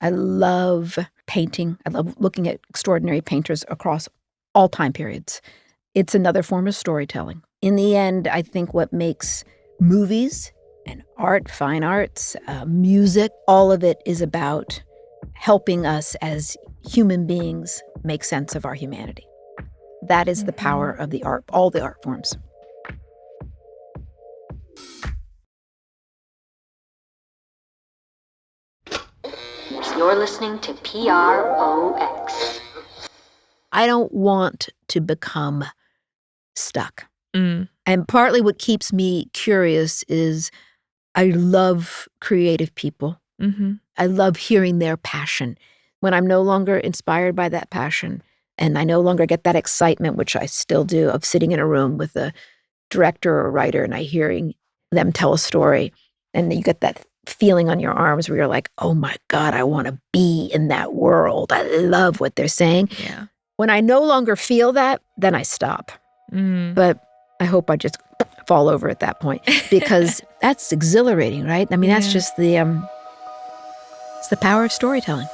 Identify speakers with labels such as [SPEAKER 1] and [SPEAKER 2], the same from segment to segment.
[SPEAKER 1] I love painting. I love looking at extraordinary painters across all time periods. It's another form of storytelling. In the end, I think what makes movies and art, fine arts, music, all of it is about helping us as human beings make sense of our humanity. That is the power of the art, all the art forms.
[SPEAKER 2] You're listening to PROX.
[SPEAKER 1] I don't want to become stuck.
[SPEAKER 3] Mm.
[SPEAKER 1] And partly what keeps me curious is I love creative people.
[SPEAKER 3] Mm-hmm.
[SPEAKER 1] I love hearing their passion. When I'm no longer inspired by that passion and I no longer get that excitement, which I still do, of sitting in a room with a director or a writer and I hearing them tell a story, and you get that feeling on your arms where you're like, oh my God, I want to be in that world. I love what they're saying.
[SPEAKER 3] Yeah.
[SPEAKER 1] When I no longer feel that, then I stop.
[SPEAKER 3] Mm.
[SPEAKER 1] But I hope I just fall over at that point because that's exhilarating, right? I mean, that's just it's the power of storytelling.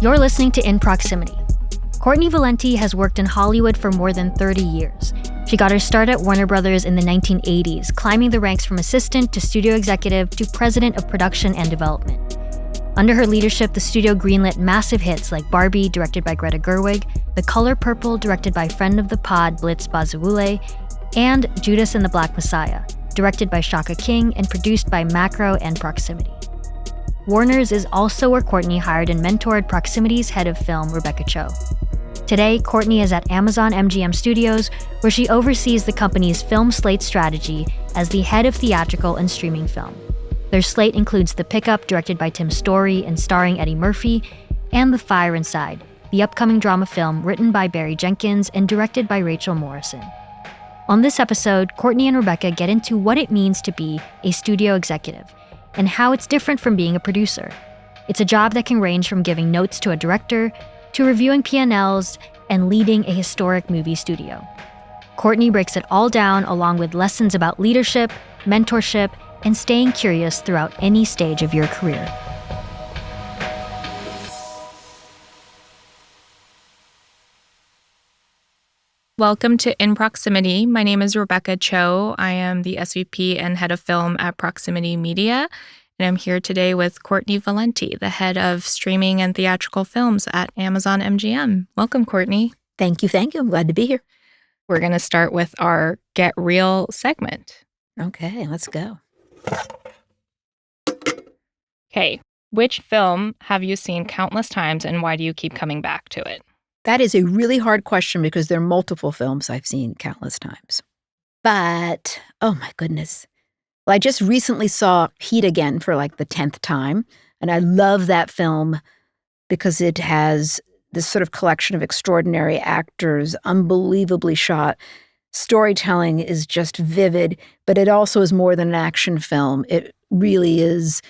[SPEAKER 4] You're listening to In Proximity. Courtenay Valenti has worked in Hollywood for more than 30 years. She got her start at Warner Brothers in the 1980s, climbing the ranks from assistant to studio executive to president of production and development. Under her leadership, the studio greenlit massive hits like Barbie, directed by Greta Gerwig, The Color Purple, directed by friend of the pod Blitz Bazawule, and Judas and the Black Messiah, directed by Shaka King and produced by Macro and Proximity. Warner's is also where Courtenay hired and mentored Proximity's head of film, Rebecca Cho. Today, Courtenay is at Amazon MGM Studios, where she oversees the company's film slate strategy as the head of theatrical and streaming film. Their slate includes The Pickup, directed by Tim Story and starring Eddie Murphy, and The Fire Inside, the upcoming drama film written by Barry Jenkins and directed by Rachel Morrison. On this episode, Courtenay and Rebecca get into what it means to be a studio executive and how it's different from being a producer. It's a job that can range from giving notes to a director to reviewing P&Ls and leading a historic movie studio. Courtenay breaks it all down along with lessons about leadership, mentorship, and staying curious throughout any stage of your career.
[SPEAKER 3] Welcome to In Proximity. My name is Rebecca Cho. I am the SVP and head of film at Proximity Media, and I'm here today with Courtenay Valenti, the head of streaming and theatrical films at Amazon MGM. Welcome, Courtenay.
[SPEAKER 1] Thank you. I'm glad to be here.
[SPEAKER 3] We're going to start with our Get Real segment.
[SPEAKER 1] Okay, let's go.
[SPEAKER 3] Okay, which film have you seen countless times and why do you keep coming back to it?
[SPEAKER 1] That is a really hard question because there are multiple films I've seen countless times. But, oh my goodness. Well, I just recently saw Heat again for like the 10th time. And I love that film because it has this sort of collection of extraordinary actors, unbelievably shot. Storytelling is just vivid, but it also is more than an action film. It really is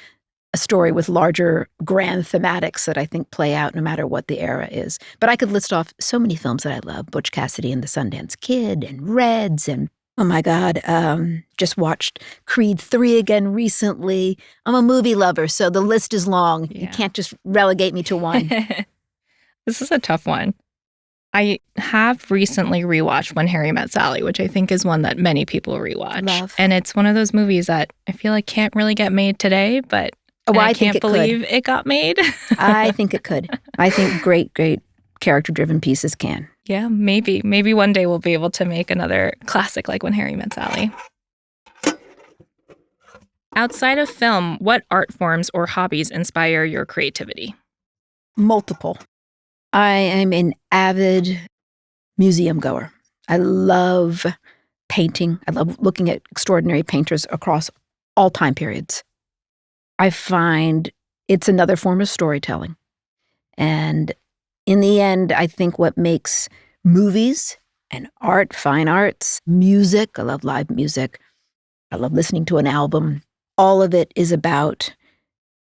[SPEAKER 1] a story with larger, grand thematics that I think play out no matter what the era is. But I could list off so many films that I love. Butch Cassidy and the Sundance Kid and Reds and, oh my God, just watched Creed 3 again recently. I'm a movie lover, so the list is long. Yeah. You can't just relegate me to one.
[SPEAKER 3] This is a tough one. I have recently rewatched When Harry Met Sally, which I think is one that many people rewatch.
[SPEAKER 1] Love.
[SPEAKER 3] And it's one of those movies that I feel like can't really get made today, but I can't believe it got made.
[SPEAKER 1] I think it could. I think great character-driven pieces can.
[SPEAKER 3] Yeah, maybe. Maybe one day we'll be able to make another classic like When Harry Met Sally. Outside of film, what art forms or hobbies inspire your creativity?
[SPEAKER 1] Multiple. I am an avid museum goer. I love painting. I love looking at extraordinary painters across all time periods. I find it's another form of storytelling. And in the end, I think what makes movies and art, fine arts, music, I love live music, I love listening to an album, all of it is about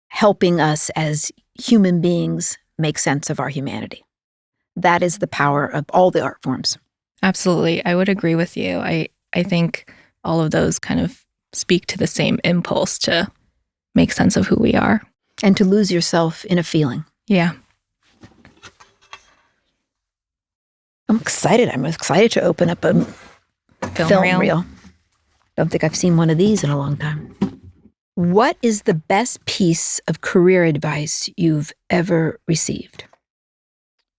[SPEAKER 1] helping us as human beings make sense of our humanity. That is the power of all the art forms.
[SPEAKER 3] Absolutely. I would agree with you. I think all of those kind of speak to the same impulse to make sense of who we are.
[SPEAKER 1] And to lose yourself in a feeling.
[SPEAKER 3] Yeah.
[SPEAKER 1] I'm excited. I'm excited to open up a film reel. Don't think I've seen one of these in a long time. What is the best piece of career advice you've ever received?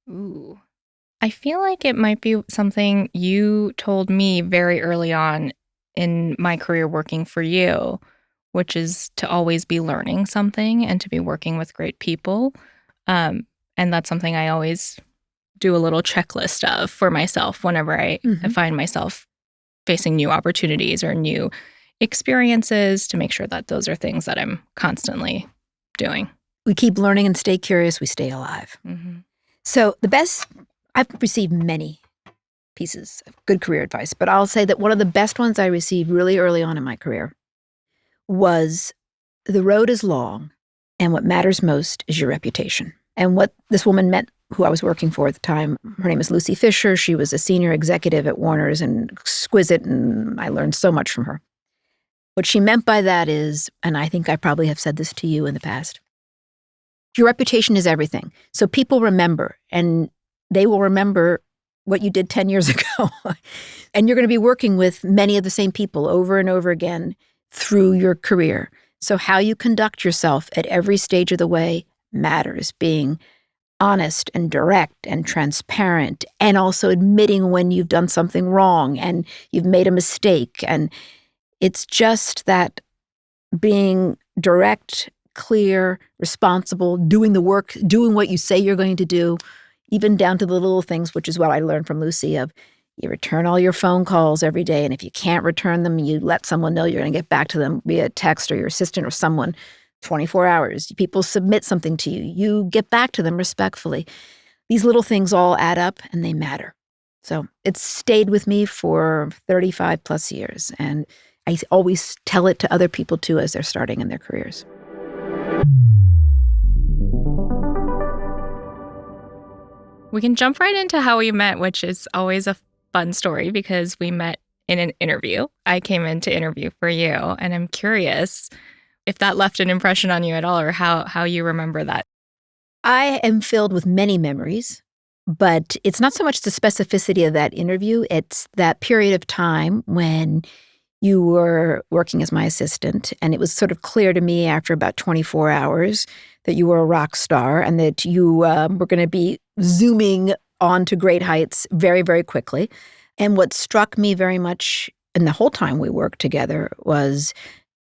[SPEAKER 3] Ooh. I feel like it might be something you told me very early on in my career working for you, which is to always be learning something and to be working with great people. And that's something I always do a little checklist of for myself whenever I find myself facing new opportunities or new experiences, to make sure that those are things that I'm constantly doing.
[SPEAKER 1] We keep learning and stay curious, we stay alive. So I've received many pieces of good career advice, but I'll say that one of the best ones I received really early on in my career was, the road is long and what matters most is your reputation. And what this woman meant, who I was working for at the time, her name is Lucy Fisher. She was a senior executive at Warner's and exquisite, and I learned so much from her. What she meant by that is, and I think I probably have said this to you in the past, your reputation is everything. So people remember, and they will remember what you did 10 years ago. And you're going to be working with many of the same people over and over again through your career. So how you conduct yourself at every stage of the way matters. Being honest and direct and transparent, and also admitting when you've done something wrong and you've made a mistake. And it's just that being direct, clear, responsible, doing the work, doing what you say you're going to do, even down to the little things, which is what I learned from Lucy, of you return all your phone calls every day, and if you can't return them, you let someone know you're going to get back to them via text or your assistant or someone 24 hours. People submit something to you. You get back to them respectfully. These little things all add up and they matter. So it's stayed with me for 35 plus years. And I always tell it to other people too as they're starting in their careers.
[SPEAKER 3] We can jump right into how we met, which is always a fun story because we met in an interview. I came in to interview for you, and I'm curious if that left an impression on you at all, or how you remember that.
[SPEAKER 1] I am filled with many memories, but it's not so much the specificity of that interview. It's that period of time when you were working as my assistant, and it was sort of clear to me after about 24 hours that you were a rock star and that you were going to be zooming on to great heights very, very quickly. And what struck me very much in the whole time we worked together was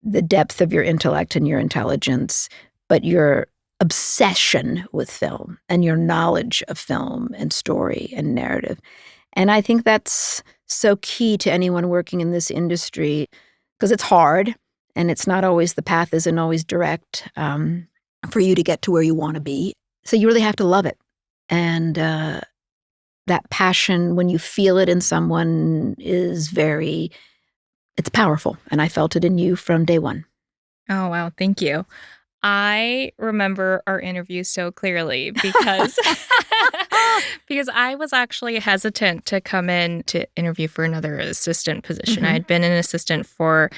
[SPEAKER 1] the depth of your intellect and your intelligence, but your obsession with film and your knowledge of film and story and narrative. And I think that's so key to anyone working in this industry, because it's hard and it's not always, the path isn't always direct for you to get to where you want to be. So you really have to love it. And that passion, when you feel it in someone, is it's powerful. And I felt it in you from day one.
[SPEAKER 3] Oh, wow. Thank you. I remember our interview so clearly because because I was actually hesitant to come in to interview for another assistant position. I had been an assistant for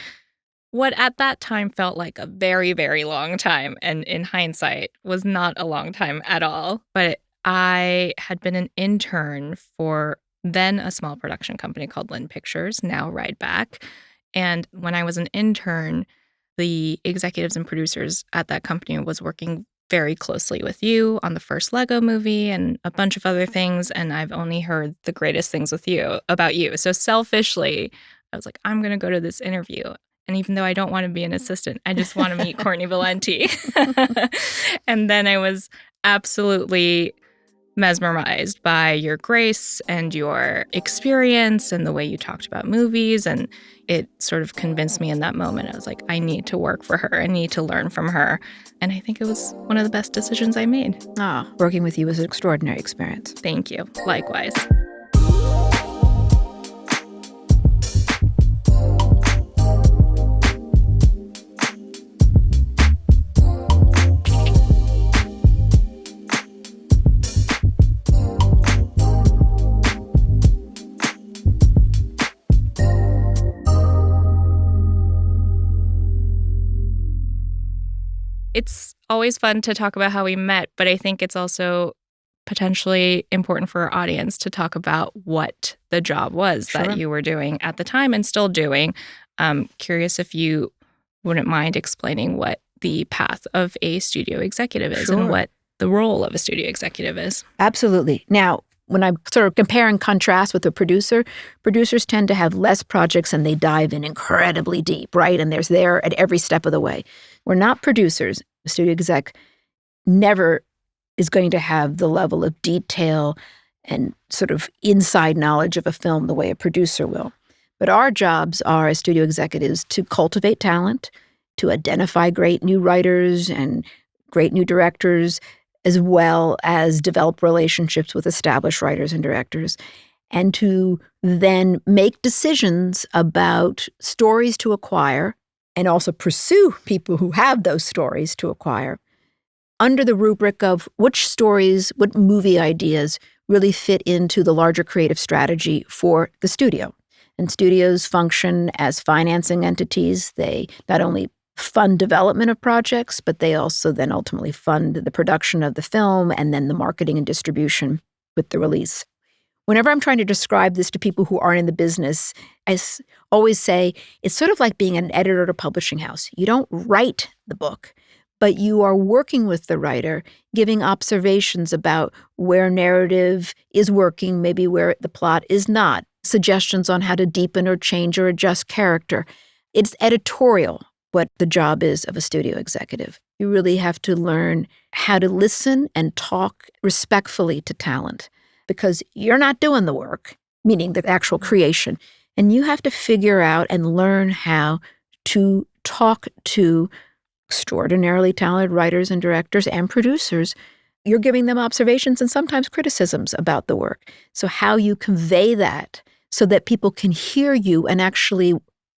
[SPEAKER 3] what at that time felt like a very, very long time, and in hindsight was not a long time at all. But I had been an intern for then a small production company called Lynn Pictures, now Ride Back. And when I was an intern, the executives and producers at that company was working very closely with you on the first Lego movie and a bunch of other things. And I've only heard the greatest things about you. So selfishly, I was like, I'm going to go to this interview. And even though I don't want to be an assistant, I just want to meet Courtenay Valenti. And then I was absolutely mesmerized by your grace and your experience and the way you talked about movies. And it sort of convinced me in that moment. I was like, I need to work for her. I need to learn from her. And I think it was one of the best decisions I made.
[SPEAKER 1] Working with you was an extraordinary experience.
[SPEAKER 3] Thank you. Likewise. it's always fun to talk about how we met, but I think it's also potentially important for our audience to talk about what the job was
[SPEAKER 1] Sure.
[SPEAKER 3] that you were doing at the time and still doing. Curious if you wouldn't mind explaining what the path of a studio executive is
[SPEAKER 1] Sure.
[SPEAKER 3] and what the role of a studio executive is.
[SPEAKER 1] Absolutely. Now, when I sort of compare and contrast with a producer, producers tend to have less projects and they dive in incredibly deep, right? And there's there at every step of the way. We're not producers. A studio exec never is going to have the level of detail and sort of inside knowledge of a film the way a producer will. But our jobs are, as studio executives, to cultivate talent, to identify great new writers and great new directors, as well as develop relationships with established writers and directors, and to then make decisions about stories to acquire and also pursue people who have those stories to acquire under the rubric of which stories, what movie ideas really fit into the larger creative strategy for the studio. And studios function as financing entities. They not only fund development of projects, but they also then ultimately fund the production of the film and then the marketing and distribution with the release. Whenever I'm trying to describe this to people who aren't in the business, I always say it's sort of like being an editor at a publishing house. You don't write the book, but you are working with the writer, giving observations about where narrative is working, maybe where the plot is not, suggestions on how to deepen or change or adjust character. It's editorial, what the job is of a studio executive. You really have to learn how to listen and talk respectfully to talent because you're not doing the work, meaning the actual creation. And you have to figure out and learn how to talk to extraordinarily talented writers and directors and producers. You're giving them observations and sometimes criticisms about the work. So how you convey that so that people can hear you and actually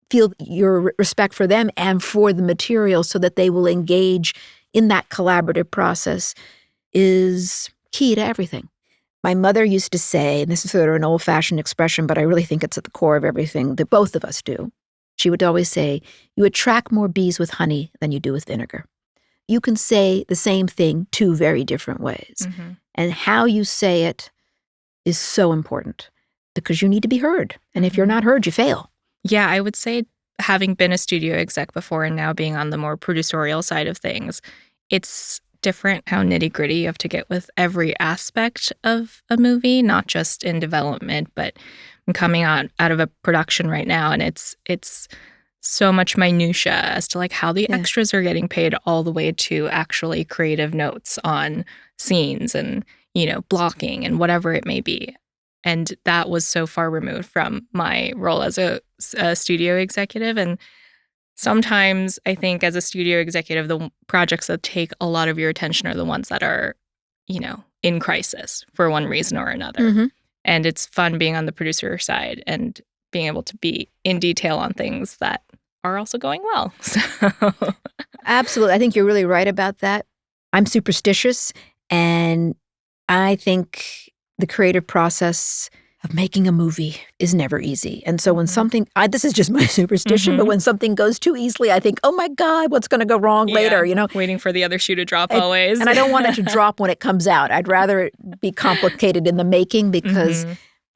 [SPEAKER 1] feel your respect for them and for the material so that they will engage in that collaborative process is key to everything. My mother used to say, and this is sort of an old-fashioned expression, but I really think it's at the core of everything that both of us do. She would always say, you attract more bees with honey than you do with vinegar. You can say the same thing two very different ways. Mm-hmm. And how you say it is so important because you need to be heard. And if you're not heard, you fail.
[SPEAKER 3] Yeah, I would say having been a studio exec before and now being on the more producerial side of things, it's different how nitty-gritty you have to get with every aspect of a movie, not just in development, but I'm coming out of a production right now, and it's so much minutia as to like how the extras are getting paid all the way to actually creative notes on scenes and, blocking and whatever it may be. And that was so far removed from my role as a studio executive. And sometimes I think as a studio executive, the projects that take a lot of your attention are the ones that are, in crisis for one reason or another. Mm-hmm. And it's fun being on the producer side and being able to be in detail on things that are also going well. So.
[SPEAKER 1] Absolutely. I think you're really right about that. I'm superstitious, and I think the creative process of making a movie is never easy. And so when something, this is just my superstition, but when something goes too easily, I think, oh my God, what's going to go wrong later,
[SPEAKER 3] Waiting for the other shoe to drop always.
[SPEAKER 1] And I don't want it to drop when it comes out. I'd rather it be complicated in the making because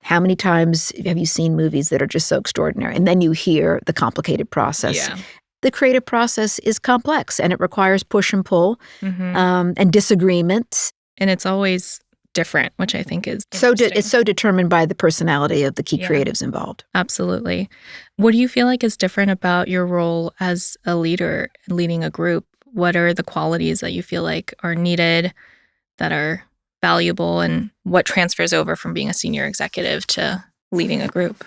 [SPEAKER 1] how many times have you seen movies that are just so extraordinary? And then you hear the complicated process. Yeah. The creative process is complex and it requires push and pull and disagreement.
[SPEAKER 3] And it's always different, which I think is
[SPEAKER 1] it's so determined by the personality of the key creatives involved.
[SPEAKER 3] Absolutely. What do you feel like is different about your role as a leader leading a group? What are the qualities that you feel like are needed, that are valuable, and what transfers over from being a senior executive to leading a group?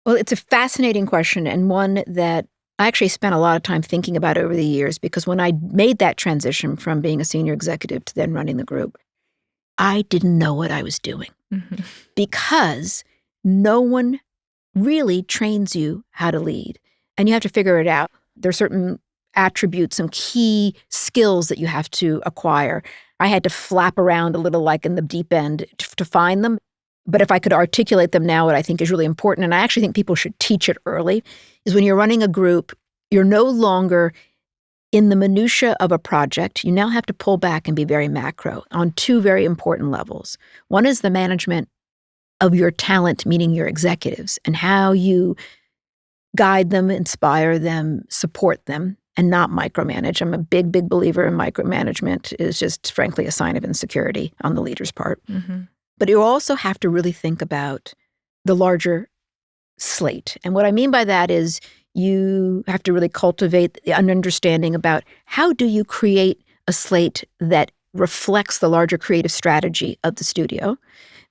[SPEAKER 1] Well, it's a fascinating question and one that I actually spent a lot of time thinking about over the years because when I made that transition from being a senior executive to then running the group, I didn't know what I was doing because no one really trains you how to lead. And you have to figure it out. There are certain attributes, some key skills that you have to acquire. I had to flap around a little like in the deep end to find them. But if I could articulate them now, what I think is really important, and I actually think people should teach it early, is when you're running a group, you're no longer in the minutia of a project, you now have to pull back and be very macro on two very important levels. One is the management of your talent, meaning your executives, and how you guide them, inspire them, support them, and not micromanage. I'm a big, big believer in micromanagement. Is just, frankly, a sign of insecurity on the leader's part.
[SPEAKER 3] Mm-hmm.
[SPEAKER 1] But you also have to really think about the larger slate. And what I mean by that is you have to really cultivate an understanding about how do you create a slate that reflects the larger creative strategy of the studio,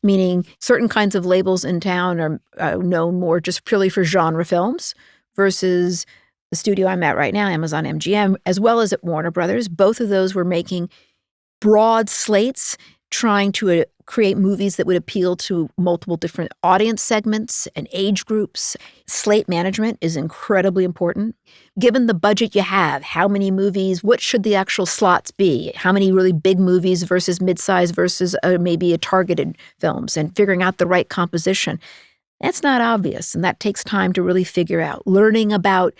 [SPEAKER 1] meaning certain kinds of labels in town are known more just purely for genre films versus the studio I'm at right now, Amazon MGM, as well as at Warner Brothers. Both of those were making broad slates, trying to create movies that would appeal to multiple different audience segments and age groups. Slate management is incredibly important. Given the budget you have, how many movies, what should the actual slots be? How many really big movies versus mid-size versus maybe a targeted films, and figuring out the right composition. That's not obvious, and that takes time to really figure out. Learning about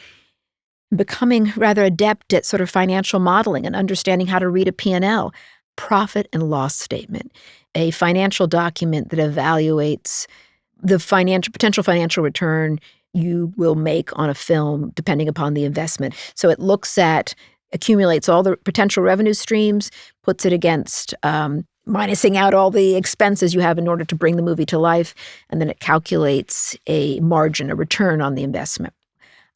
[SPEAKER 1] becoming rather adept at sort of financial modeling and understanding how to read a P&L, profit and loss statement, a financial document that evaluates the potential financial return you will make on a film depending upon the investment. So it accumulates all the potential revenue streams, puts it against minusing out all the expenses you have in order to bring the movie to life, and then it calculates a margin, a return on the investment.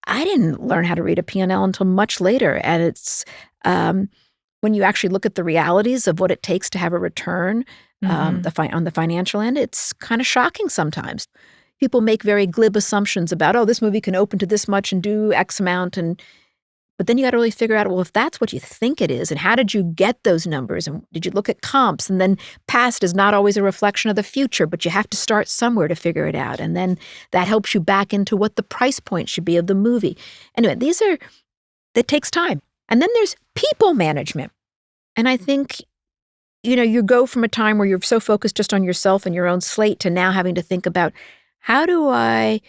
[SPEAKER 1] I didn't learn how to read a P&L until much later, and it's when you actually look at the realities of what it takes to have a return on the financial end, it's kind of shocking sometimes. People make very glib assumptions about, this movie can open to this much and do X amount, but then you got to really figure out, well, if that's what you think it is, and how did you get those numbers, and did you look at comps? And then past is not always a reflection of the future, but you have to start somewhere to figure it out, and then that helps you back into what the price point should be of the movie. Anyway, that takes time. And then there's people management. And I think, you go from a time where you're so focused just on yourself and your own slate to now having to think about, how do I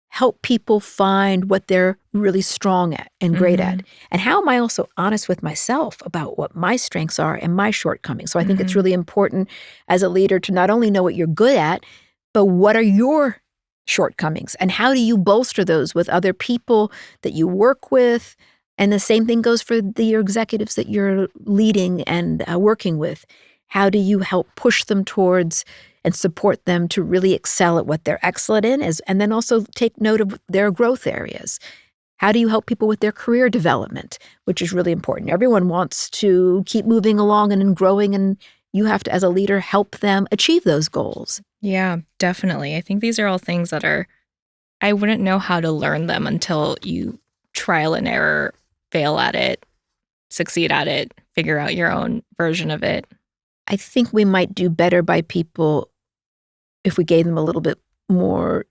[SPEAKER 1] help people find what they're really strong at and great at? And how am I also honest with myself about what my strengths are and my shortcomings? So I think it's really important as a leader to not only know what you're good at, but what are your shortcomings? And how do you bolster those with other people that you work with? And the same thing goes for your executives that you're leading and working with. How do you help push them towards and support them to really excel at what they're excellent in, and then also take note of their growth areas? How do you help people with their career development, which is really important? Everyone wants to keep moving along and growing, and you have to, as a leader, help them achieve those goals.
[SPEAKER 3] Yeah, definitely. I think these are all things that I wouldn't know how to learn them until you trial and error, fail at it, succeed at it, figure out your own version of it.
[SPEAKER 1] I think we might do better by people if we gave them a little bit more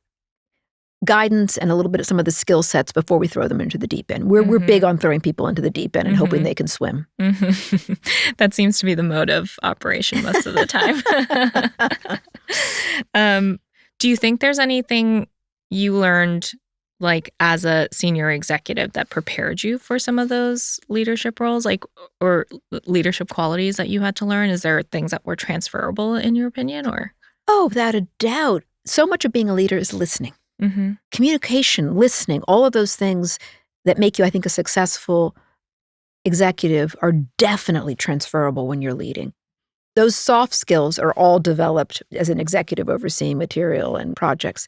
[SPEAKER 1] guidance and a little bit of some of the skill sets before we throw them into the deep end. We're big on throwing people into the deep end and hoping they can swim.
[SPEAKER 3] That seems to be the mode of operation most of the time. Do you think there's anything you learned, like as a senior executive, that prepared you for some of those leadership roles, or leadership qualities that you had to learn? Is there things that were transferable in your opinion, or?
[SPEAKER 1] Oh, without a doubt. So much of being a leader is listening. Communication, listening, all of those things that make you, I think, a successful executive are definitely transferable when you're leading. Those soft skills are all developed as an executive overseeing material and projects.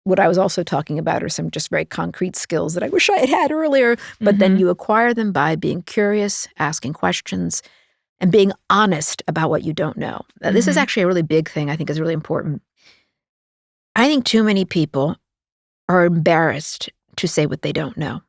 [SPEAKER 1] What I was also talking about are some just very concrete skills that I wish I had had earlier, but then you acquire them by being curious, asking questions, and being honest about what you don't know. This is actually a really big thing I think is really important. I think too many people are embarrassed to say what they don't know.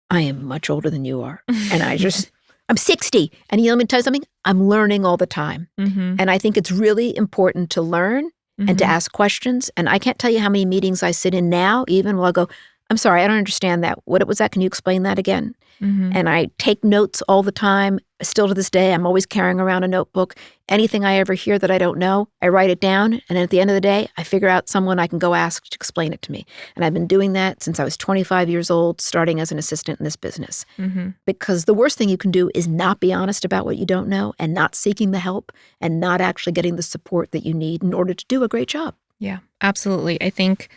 [SPEAKER 1] I am much older than you are. And I'm 60. And let me tell you something, I'm learning all the time. And I think it's really important to learn and to ask questions. And I can't tell you how many meetings I sit in now, even while I go, I'm sorry, I don't understand that. What was that? Can you explain that again? And I take notes all the time, Still to this day, I'm always carrying around a notebook. Anything I ever hear that I don't know, I write it down. And at the end of the day, I figure out someone I can go ask to explain it to me. And I've been doing that since I was 25 years old, starting as an assistant in this business. Because the worst thing you can do is not be honest about what you don't know and not seeking the help and not actually getting the support that you need in order to do a great job.
[SPEAKER 3] Yeah, absolutely. I think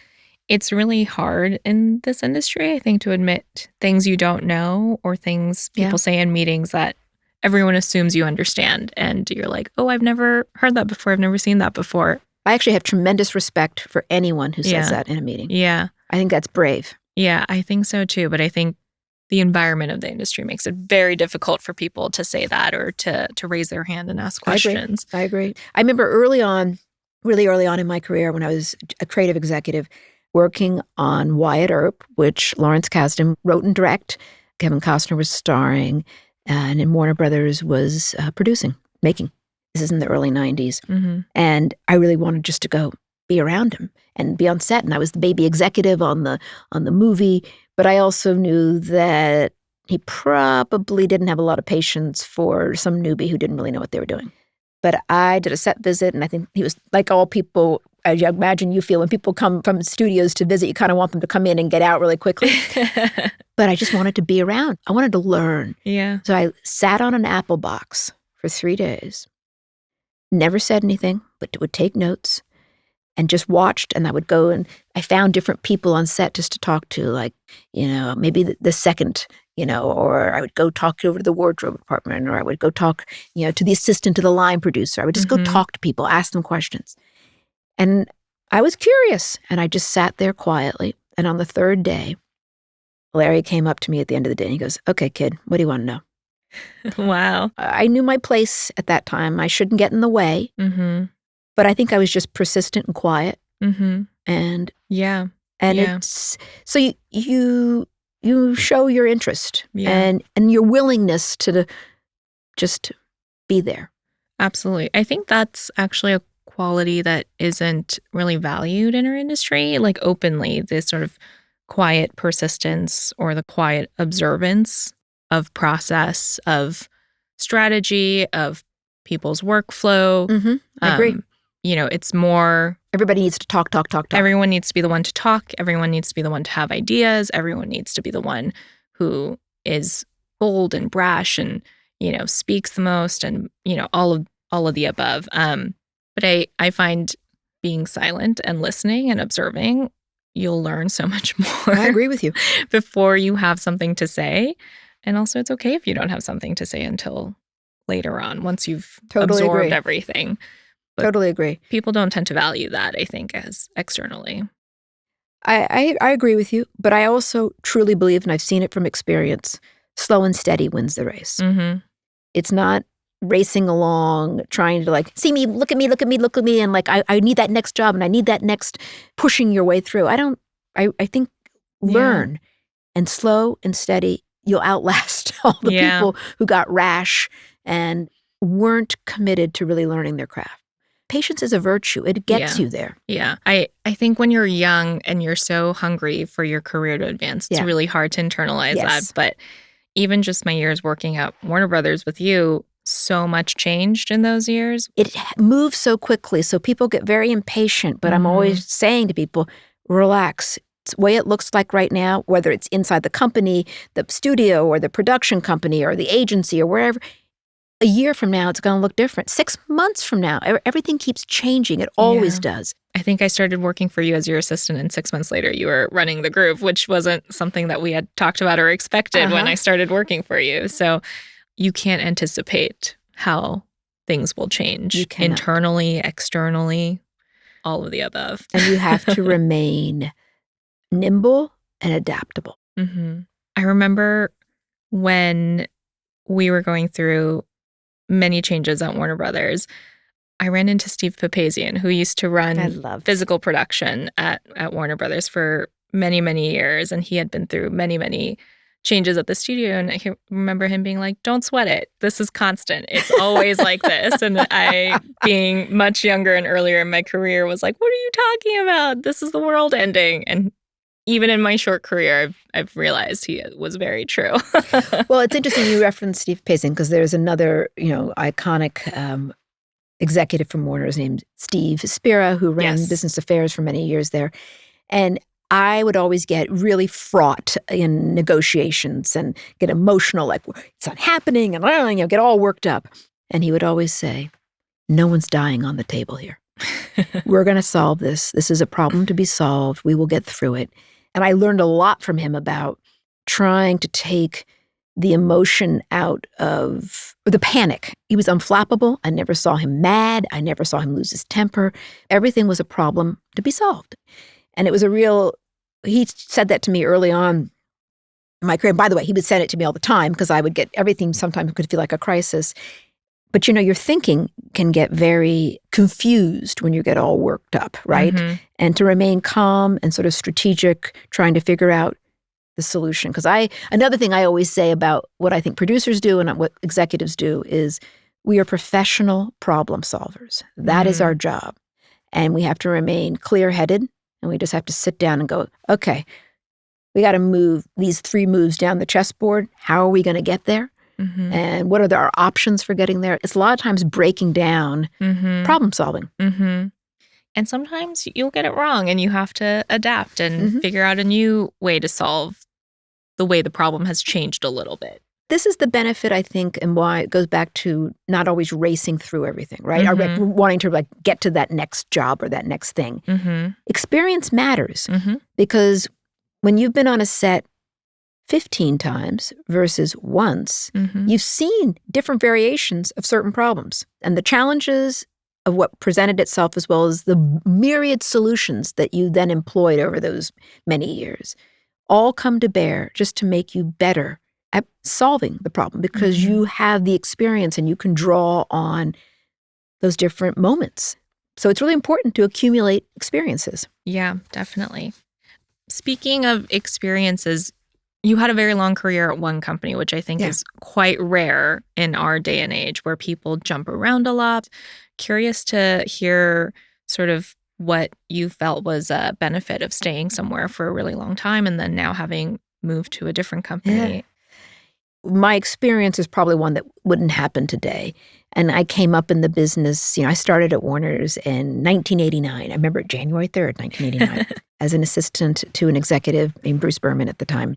[SPEAKER 3] it's really hard in this industry, I think, to admit things you don't know or things people say in meetings that everyone assumes you understand. And you're like, oh, I've never heard that before. I've never seen that before.
[SPEAKER 1] I actually have tremendous respect for anyone who says that in a meeting.
[SPEAKER 3] Yeah.
[SPEAKER 1] I think that's brave.
[SPEAKER 3] Yeah, I think so too. But I think the environment of the industry makes it very difficult for people to say that or to raise their hand and ask questions.
[SPEAKER 1] I agree. I remember really early on in my career when I was a creative executive working on Wyatt Earp, which Lawrence Kasdan wrote and directed. Kevin Costner was starring. And in Warner Brothers was producing, making. This is in the early 90s. And I really wanted just to go be around him and be on set. And I was the baby executive on the movie. But I also knew that he probably didn't have a lot of patience for some newbie who didn't really know what they were doing. But I did a set visit, and I think he was like all people, as you imagine you feel when people come from studios to visit, you kind of want them to come in and get out really quickly. But I just wanted to be around. I wanted to learn.
[SPEAKER 3] Yeah.
[SPEAKER 1] So I sat on an apple box for 3 days, never said anything, but would take notes and just watched. And I would go and I found different people on set just to talk to, like, maybe the second, or I would go talk over to the wardrobe department, or I would go talk, to the assistant to the line producer. I would just go talk to people, ask them questions. And I was curious, and I just sat there quietly. And on the 3rd day, Larry came up to me at the end of the day and he goes, "Okay, kid, what do you want to know?"
[SPEAKER 3] Wow.
[SPEAKER 1] I knew my place at that time. I shouldn't get in the way. But I think I was just persistent and quiet. And it's so you show your interest and your willingness to just be there.
[SPEAKER 3] Absolutely. I think that's actually a quality that isn't really valued in our industry, like openly, this sort of quiet persistence or the quiet observance of process, of strategy, of people's workflow.
[SPEAKER 1] I agree.
[SPEAKER 3] It's more...
[SPEAKER 1] Everybody needs to talk.
[SPEAKER 3] Everyone needs to be the one to talk. Everyone needs to be the one to have ideas. Everyone needs to be the one who is bold and brash and, speaks the most and, all of the above. But I find being silent and listening and observing, you'll learn so much more.
[SPEAKER 1] I agree with you.
[SPEAKER 3] Before you have something to say. And also it's okay if you don't have something to say until later on, once you've absorbed everything. But
[SPEAKER 1] totally agree.
[SPEAKER 3] People don't tend to value that, I think, as externally.
[SPEAKER 1] I agree with you, but I also truly believe, and I've seen it from experience, slow and steady wins the race. It's not racing along, trying to see me, look at me, and I need that next job and I need that next pushing your way through. I think learn and slow and steady, you'll outlast all the people who got rash and weren't committed to really learning their craft. Patience is a virtue. It gets you there.
[SPEAKER 3] Yeah. I think when you're young and you're so hungry for your career to advance, it's really hard to internalize that. But even just my years working at Warner Brothers with you, so much changed in those years.
[SPEAKER 1] It moves so quickly, so people get very impatient. But I'm always saying to people, relax. It's the way it looks like right now, whether it's inside the company, the studio, or the production company, or the agency, or wherever. A year from now, it's going to look different. 6 months from now, everything keeps changing. It always does.
[SPEAKER 3] I think I started working for you as your assistant, and 6 months later, you were running the group, which wasn't something that we had talked about or expected when I started working for you. So you can't anticipate how things will change internally, externally, all of the above.
[SPEAKER 1] And you have to remain nimble and adaptable.
[SPEAKER 3] I remember when we were going through many changes at Warner Brothers, I ran into Steve Papazian, who used to run physical production at Warner Brothers for many, many years. And he had been through many, many changes at the studio. And I remember him being like, "Don't sweat it. This is constant. It's always like this." And I, being much younger and earlier in my career, was like, "What are you talking about? This is the world ending." And even in my short career, I've realized he was very true.
[SPEAKER 1] Well, it's interesting you referenced Steve Paisley because there's another, iconic executive from Warner's named Steve Spira, who ran
[SPEAKER 3] Yes.
[SPEAKER 1] business affairs for many years there. And I would always get really fraught in negotiations and get emotional, like it's not happening, and get all worked up. And he would always say, "No one's dying on the table here. We're going to solve this. This is a problem to be solved. We will get through it." And I learned a lot from him about trying to take the emotion out of the panic. He was unflappable. I never saw him mad. I never saw him lose his temper. Everything was a problem to be solved. And it was he said that to me early on in my career. By the way, he would send it to me all the time because I would get everything sometimes could feel like a crisis. But, your thinking can get very confused when you get all worked up, right?
[SPEAKER 3] Mm-hmm.
[SPEAKER 1] And to remain calm and sort of strategic, trying to figure out the solution. Because another thing I always say about what I think producers do and what executives do is we are professional problem solvers. That is our job. And we have to remain clear-headed, and we just have to sit down and go, okay, we got to move these 3 moves down the chessboard. How are we going to get there?
[SPEAKER 3] Mm-hmm.
[SPEAKER 1] And what are our options for getting there? It's a lot of times breaking down problem solving.
[SPEAKER 3] Mm-hmm. And sometimes you'll get it wrong and you have to adapt and figure out a new way to solve the way the problem has changed a little bit.
[SPEAKER 1] This is the benefit, I think, and why it goes back to not always racing through everything, right? Or wanting to get to that next job or that next thing.
[SPEAKER 3] Mm-hmm.
[SPEAKER 1] Experience matters because when you've been on a set 15 times versus once, you've seen different variations of certain problems. And the challenges of what presented itself as well as the myriad solutions that you then employed over those many years all come to bear just to make you better at solving the problem because you have the experience and you can draw on those different moments. So it's really important to accumulate experiences.
[SPEAKER 3] Yeah, definitely. Speaking of experiences, you had a very long career at one company, which I think is quite rare in our day and age where people jump around a lot. Curious to hear sort of what you felt was a benefit of staying somewhere for a really long time and then now having moved to a different company.
[SPEAKER 1] Yeah. My experience is probably one that wouldn't happen today. And I came up in the business, I started at Warner's in 1989. I remember January 3rd, 1989, as an assistant to an executive named Bruce Berman at the time.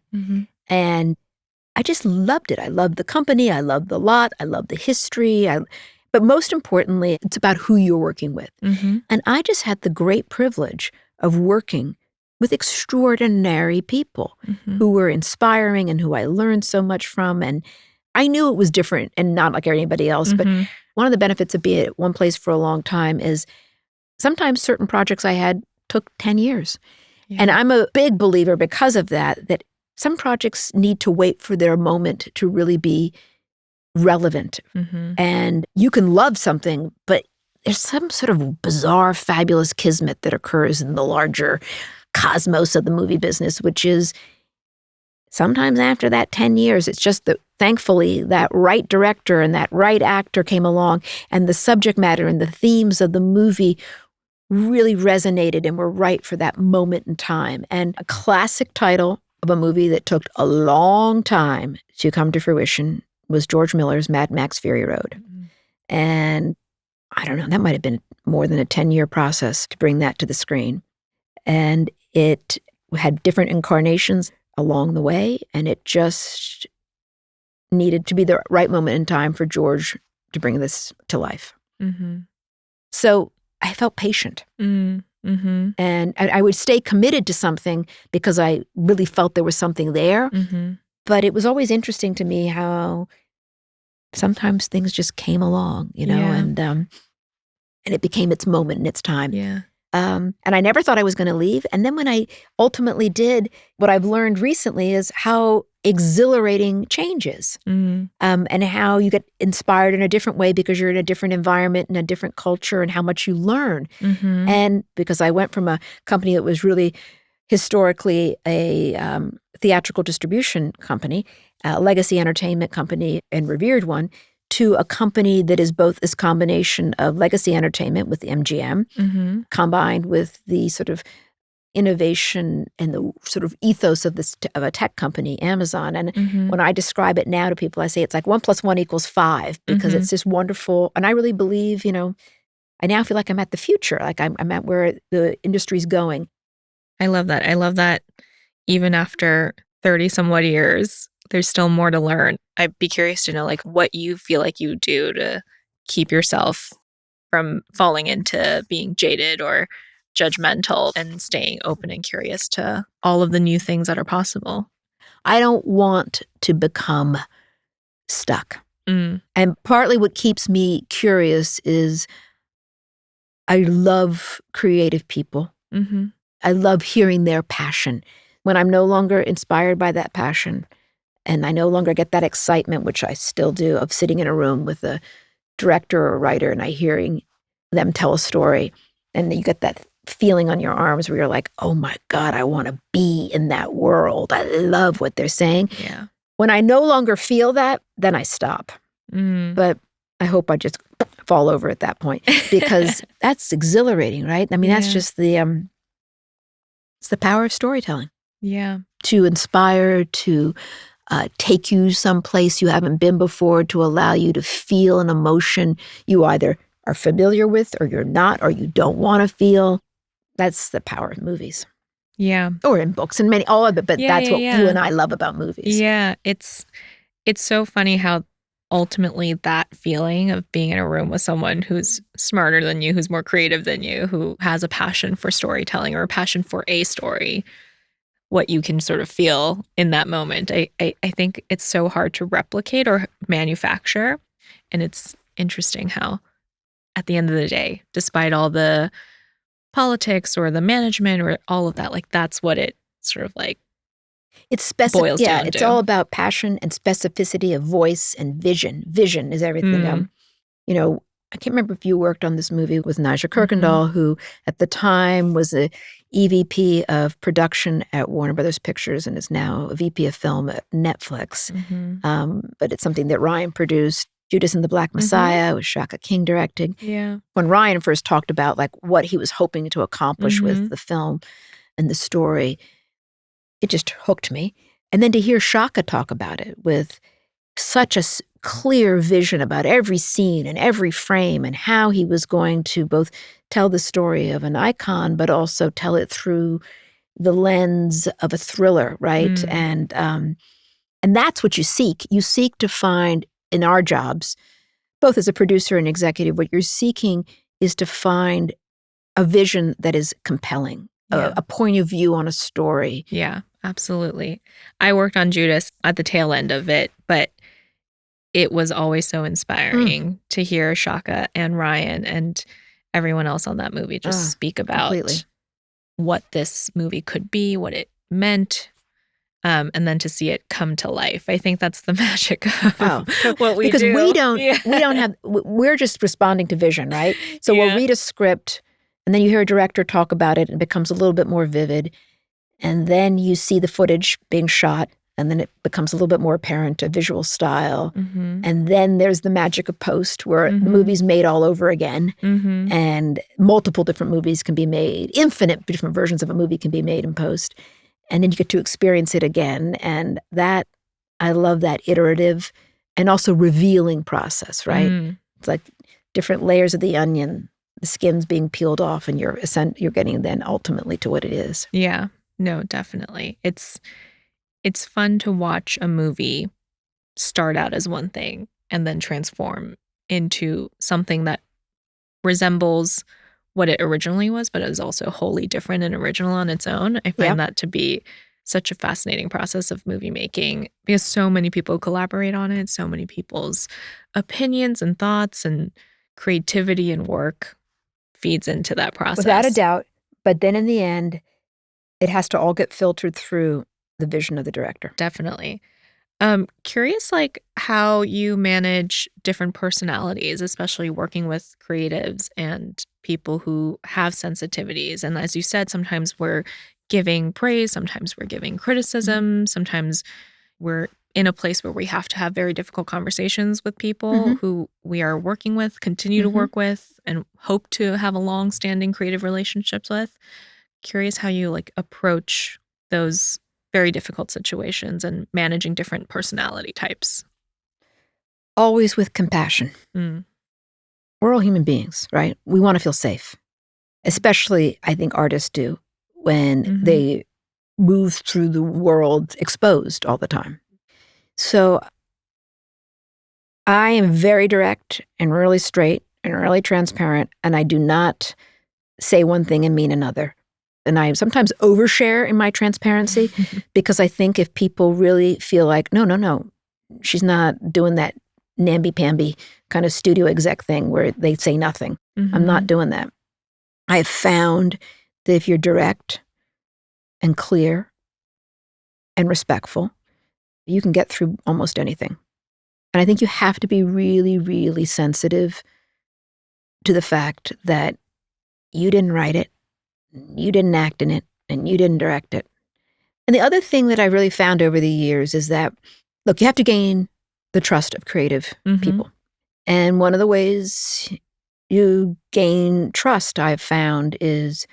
[SPEAKER 1] And I just loved it. I loved the company. I loved the lot. I loved the history. But most importantly, it's about who you're working with. And I just had the great privilege of working with extraordinary people who were inspiring and who I learned so much from. And I knew it was different and not like anybody else. But one of the benefits of being at one place for a long time is sometimes certain projects I had took 10 years. Yeah. And I'm a big believer because of that some projects need to wait for their moment to really be relevant. And you can love something, but there's some sort of bizarre, fabulous kismet that occurs in the larger cosmos of the movie business, which is sometimes after that 10 years, it's just that thankfully that right director and that right actor came along and the subject matter and the themes of the movie really resonated and were right for that moment in time. And a classic title of a movie that took a long time to come to fruition was George Miller's Mad Max Fury Road. And I don't know, that might have been more than a 10-year process to bring that to the screen. And it had different incarnations along the way, and it just needed to be the right moment in time for George to bring this to life. So I felt patient. And I would stay committed to something because I really felt there was something there. But it was always interesting to me how sometimes things just came along, and it became its moment and its time. And I never thought I was going to leave. And then when I ultimately did, what I've learned recently is how exhilarating change is, and how you get inspired in a different way because you're in a different environment and a different culture and how much you learn. And because I went from a company that was really historically a theatrical distribution company, a legacy entertainment company and revered one, to a company that is both this combination of legacy entertainment with the MGM, combined with the sort of innovation and the sort of ethos of of a tech company, Amazon. And when I describe it now to people, I say it's like 1 + 1 = 5 because it's just wonderful. And I really believe, I now feel like I'm at the future, like I'm at where the industry's going.
[SPEAKER 3] I love that. I love that even after 30 somewhat years, there's still more to learn. I'd be curious to know like what you feel like you do to keep yourself from falling into being jaded or judgmental and staying open and curious to all of the new things that are possible.
[SPEAKER 1] I don't want to become stuck. And partly what keeps me curious is I love creative people. I love hearing their passion. When I'm no longer inspired by that passion and I no longer get that excitement, which I still do, of sitting in a room with a director or writer and I hearing them tell a story and you get that feeling on your arms where you're like, oh my God, I want to be in that world. I love what they're saying.
[SPEAKER 3] Yeah.
[SPEAKER 1] When I no longer feel that, then I stop. But I hope I just fall over at that point because that's exhilarating, right? I mean, that's just it's the power of storytelling.
[SPEAKER 3] Yeah.
[SPEAKER 1] To inspire, to take you someplace you haven't been before, to allow you to feel an emotion you either are familiar with or you're not or you don't want to feel. That's the power of movies.
[SPEAKER 3] Yeah.
[SPEAKER 1] Or in books and all of it, but that's what you and I love about movies.
[SPEAKER 3] Yeah. It's so funny how ultimately that feeling of being in a room with someone who's smarter than you, who's more creative than you, who has a passion for storytelling or a passion for a story, what you can sort of feel in that moment. I think it's so hard to replicate or manufacture. And it's interesting how at the end of the day, despite all the politics or the management or all of that, like that's what it sort of like
[SPEAKER 1] it's
[SPEAKER 3] boils down
[SPEAKER 1] it's
[SPEAKER 3] to.
[SPEAKER 1] all about passion and specificity of voice and vision. Vision is everything. I can't remember if you worked on this movie with Nigel Kirkendall, who at the time was a EVP of production at Warner Brothers Pictures and is now a VP of film at Netflix. But it's something that Ryan produced. Judas and the Black Messiah with Shaka King directing.
[SPEAKER 3] Yeah.
[SPEAKER 1] When Ryan first talked about like what he was hoping to accomplish with the film and the story, it just hooked me. And then to hear Shaka talk about it with such a clear vision about every scene and every frame and how he was going to both tell the story of an icon, but also tell it through the lens of a thriller, right? And that's what you seek. You seek to find in our jobs, both as a producer and executive, what you're seeking is to find a vision that is compelling, a point of view on a story.
[SPEAKER 3] Yeah, absolutely. I worked on Judas at the tail end of it, but it was always so inspiring to hear Shaka and Ryan and everyone else on that movie just speak about what this movie could be, what it meant, and then to see it come to life. I think that's the magic of what we
[SPEAKER 1] do. Because we don't have, we're just responding to vision, right? So we'll read a script and then you hear a director talk about it and it becomes a little bit more vivid. And then you see the footage being shot and then it becomes a little bit more apparent, a visual style. And then there's the magic of post where the movie's made all over again. And multiple different movies can be made. Infinite different versions of a movie can be made in post. And then you get to experience it again. And that, I love that iterative and also revealing process, right? It's like different layers of the onion, the skin's being peeled off and you're getting then ultimately to what it is.
[SPEAKER 3] Yeah, no, definitely. It's fun to watch a movie start out as one thing and then transform into something that resembles what it originally was, but is also wholly different and original on its own. I find that to be such a fascinating process of movie making because so many people collaborate on it. So many people's opinions and thoughts and creativity and work feeds into that process.
[SPEAKER 1] Without a doubt. But then in the end, it has to all get filtered through the vision of the director.
[SPEAKER 3] Definitely. Curious like how you manage different personalities, especially working with creatives and people who have sensitivities. And as you said, sometimes we're giving praise, sometimes we're giving criticism, sometimes we're in a place where we have to have very difficult conversations with people who we are working with, continue to work with, and hope to have a long-standing creative relationships with. curious how you like approach those very difficult situations and managing different personality types.
[SPEAKER 1] Always with compassion.
[SPEAKER 3] Mm.
[SPEAKER 1] We're all human beings, right? We want to feel safe. Especially, I think artists do when they move through the world exposed all the time. So I am very direct and really straight and really transparent, and I do not say one thing and mean another. And I sometimes overshare in my transparency because I think if people really feel like, no, she's not doing that namby-pamby kind of studio exec thing where they say nothing. I'm not doing that. I have found that if you're direct and clear and respectful, you can get through almost anything. And I think you have to be really, really sensitive to the fact that you didn't write it, you didn't act in it, and you didn't direct it. And the other thing that I really found over the years is that, look, you have to gain the trust of creative people. And one of the ways you gain trust, I've found, is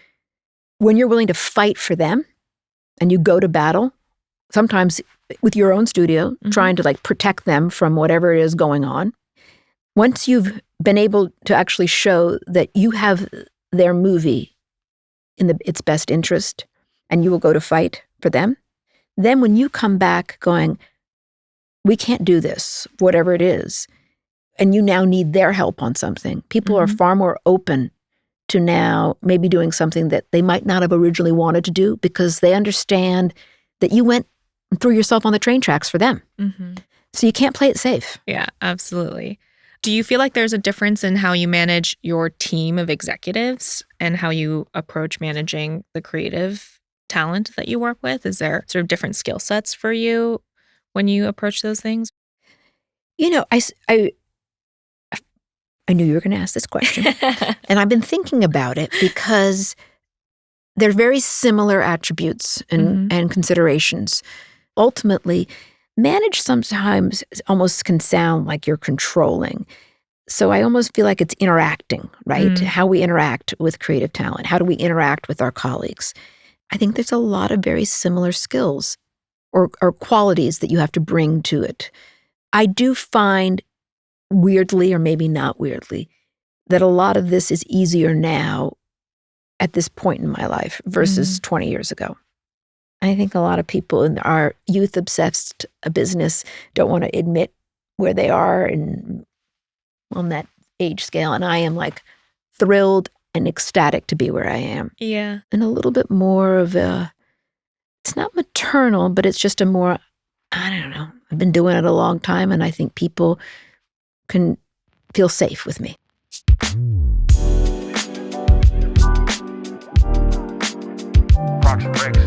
[SPEAKER 1] when you're willing to fight for them and you go to battle, sometimes with your own studio, trying to like protect them from whatever it is going on. Once you've been able to actually show that you have their movie in its best interest and you will go to fight for them, then when you come back going, we can't do this, whatever it is, and you now need their help on something, people are far more open to now maybe doing something that they might not have originally wanted to do because they understand that you went and threw yourself on the train tracks for them. So you can't play it safe.
[SPEAKER 3] Yeah, absolutely. Do you feel like there's a difference in how you manage your team of executives and how you approach managing the creative talent that you work with? Is there sort of different skill sets for you when you approach those things?
[SPEAKER 1] You know, I knew you were going to ask this question. And I've been thinking about it because they're very similar attributes and considerations. Ultimately, manage sometimes almost can sound like you're controlling. So I almost feel like it's interacting, right? How we interact with creative talent. How do we interact with our colleagues? I think there's a lot of very similar skills or qualities that you have to bring to it. I do find, weirdly or maybe not weirdly, that a lot of this is easier now at this point in my life versus 20 years ago. I think a lot of people in our youth-obsessed business don't want to admit where they are and on that age scale. And I am like thrilled and ecstatic to be where I am.
[SPEAKER 3] Yeah.
[SPEAKER 1] And a little bit more of it's not maternal, but it's just a more, I don't know, I've been doing it a long time and I think people can feel safe with me.
[SPEAKER 5] Prox Recs.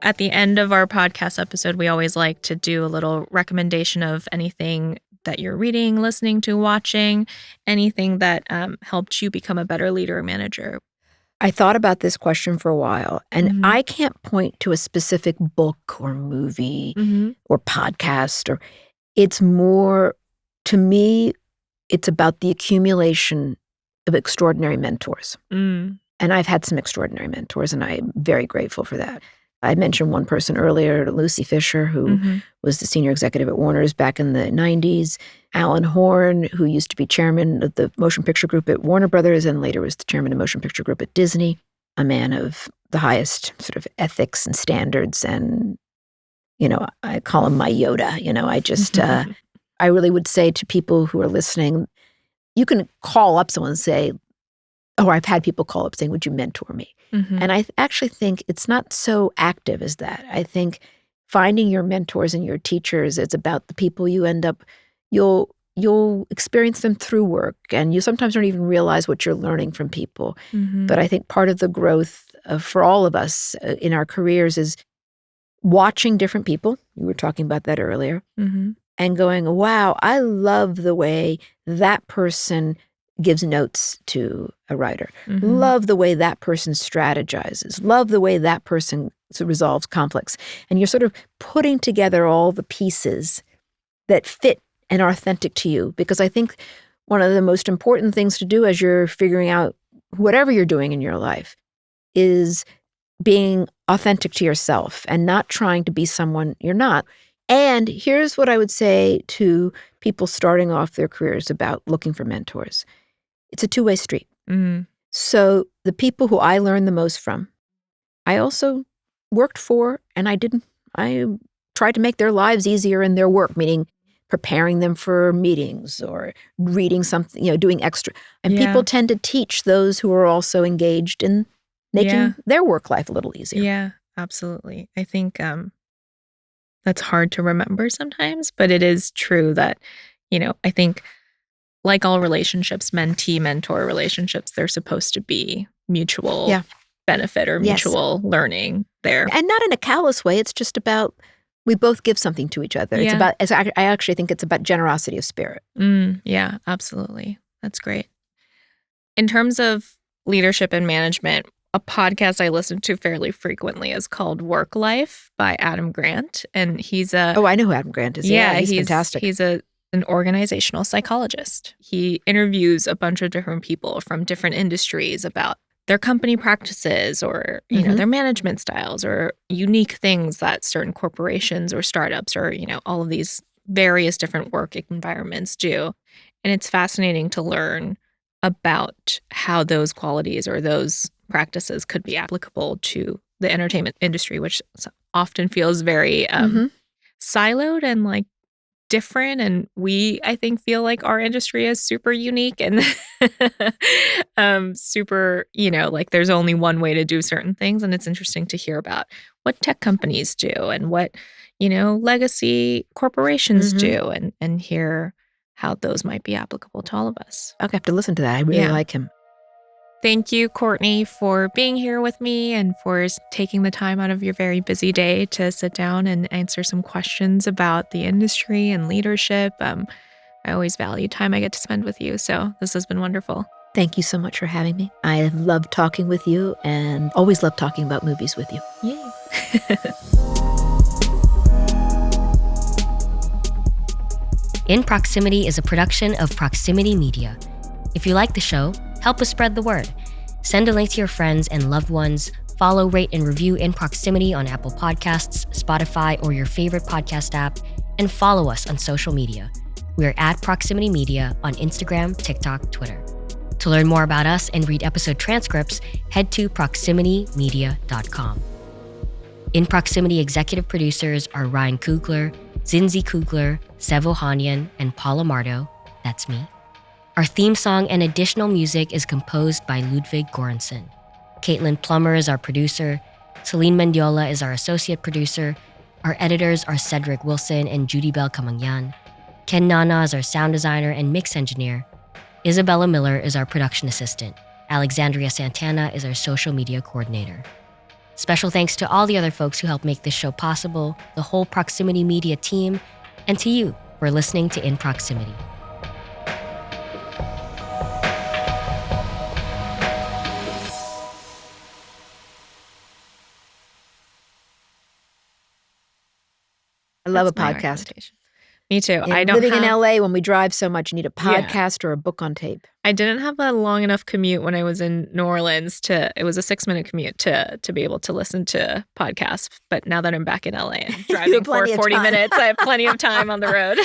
[SPEAKER 3] At the end of our podcast episode, we always like to do a little recommendation of anything that you're reading, listening to, watching, anything that helped you become a better leader or manager.
[SPEAKER 1] I thought about this question for a while, and I can't point to a specific book or movie or podcast. It's more, to me, it's about the accumulation of extraordinary mentors. And I've had some extraordinary mentors, and I'm very grateful for that. I mentioned one person earlier, Lucy Fisher, who was the senior executive at Warner's back in the 90s. Alan Horn, who used to be chairman of the motion picture group at Warner Brothers and later was the chairman of motion picture group at Disney, a man of the highest sort of ethics and standards. And, you know, I call him my Yoda. You know, I just, I really would say to people who are listening, you can call up someone and say, or I've had people call up saying, would you mentor me? And I actually think it's not so active as that. I think finding your mentors and your teachers, it's about the people you end up, you'll experience them through work, and you sometimes don't even realize what you're learning from people. But I think part of the growth for all of us in our careers is watching different people. You were talking about that earlier. And going, wow, I love the way that person gives notes to a writer.
[SPEAKER 3] Mhm.
[SPEAKER 1] Love the way that person strategizes. Love the way that person resolves conflicts. And you're sort of putting together all the pieces that fit and are authentic to you. Because I think one of the most important things to do as you're figuring out whatever you're doing in your life is being authentic to yourself and not trying to be someone you're not. And here's what I would say to people starting off their careers about looking for mentors. It's a two-way street.
[SPEAKER 3] Mm.
[SPEAKER 1] So the people who I learned the most from, I also worked for, and I tried to make their lives easier in their work, meaning preparing them for meetings or reading something, doing extra. And
[SPEAKER 3] Yeah.
[SPEAKER 1] people tend to teach those who are also engaged in making
[SPEAKER 3] Yeah.
[SPEAKER 1] their work life a little easier.
[SPEAKER 3] Yeah, absolutely. I think that's hard to remember sometimes, but it is true that, I think like all relationships, mentee-mentor relationships, they're supposed to be mutual
[SPEAKER 1] Yeah.
[SPEAKER 3] benefit or
[SPEAKER 1] Yes.
[SPEAKER 3] mutual learning there.
[SPEAKER 1] And not in a callous way. It's just about we both give something to each other.
[SPEAKER 3] Yeah.
[SPEAKER 1] I actually think it's about generosity of spirit.
[SPEAKER 3] Yeah, absolutely. That's great. In terms of leadership and management, a podcast I listen to fairly frequently is called Work Life by Adam Grant. And he's
[SPEAKER 1] Oh, I know who Adam Grant is. Yeah, he's fantastic.
[SPEAKER 3] He's an organizational psychologist. He interviews a bunch of different people from different industries about their company practices or, their management styles or unique things that certain corporations or startups or, all of these various different work environments do. And it's fascinating to learn about how those qualities or those practices could be applicable to the entertainment industry, which often feels very siloed and like different. And I think, feel like our industry is super unique and super, like there's only one way to do certain things. And it's interesting to hear about what tech companies do and what, legacy corporations do and hear how those might be applicable to all of us.
[SPEAKER 1] I'll have to listen to that. I really like him.
[SPEAKER 3] Thank you, Courtenay, for being here with me and for taking the time out of your very busy day to sit down and answer some questions about the industry and leadership. I always value time I get to spend with you, so this has been wonderful.
[SPEAKER 1] Thank you so much for having me. I have loved talking with you and always love talking about movies with you.
[SPEAKER 3] Yay.
[SPEAKER 4] In Proximity is a production of Proximity Media. If you like the show, help us spread the word. Send a link to your friends and loved ones. Follow, rate, and review In Proximity on Apple Podcasts, Spotify, or your favorite podcast app. And follow us on social media. We're at Proximity Media on Instagram, TikTok, Twitter. To learn more about us and read episode transcripts, head to proximitymedia.com. In Proximity executive producers are Ryan Coogler, Zinzi Coogler, Sev Ohanian, and Paola Mardo. That's me. Our theme song and additional music is composed by Ludwig Göransson. Caitlin Plummer is our producer. Celine Mendiola is our associate producer. Our editors are Cedric Wilson and Judybelle Camangyan. Ken Nana is our sound designer and mix engineer. Isabella Miller is our production assistant. Alexandria Santana is our social media coordinator. Special thanks to all the other folks who helped make this show possible, the whole Proximity Media team, and to you for listening to In Proximity.
[SPEAKER 1] I love
[SPEAKER 3] That's
[SPEAKER 1] a
[SPEAKER 3] my
[SPEAKER 1] podcast.
[SPEAKER 3] recommendation. Me too.
[SPEAKER 1] And
[SPEAKER 3] I don't
[SPEAKER 1] living
[SPEAKER 3] have,
[SPEAKER 1] in LA when we drive so much, you need a podcast or a book on tape.
[SPEAKER 3] I didn't have a long enough commute when I was in New Orleans it was a 6-minute commute to be able to listen to podcasts. But now that I'm back in LA and driving for
[SPEAKER 1] plenty of
[SPEAKER 3] 40
[SPEAKER 1] time.
[SPEAKER 3] minutes, I have plenty of time on the road.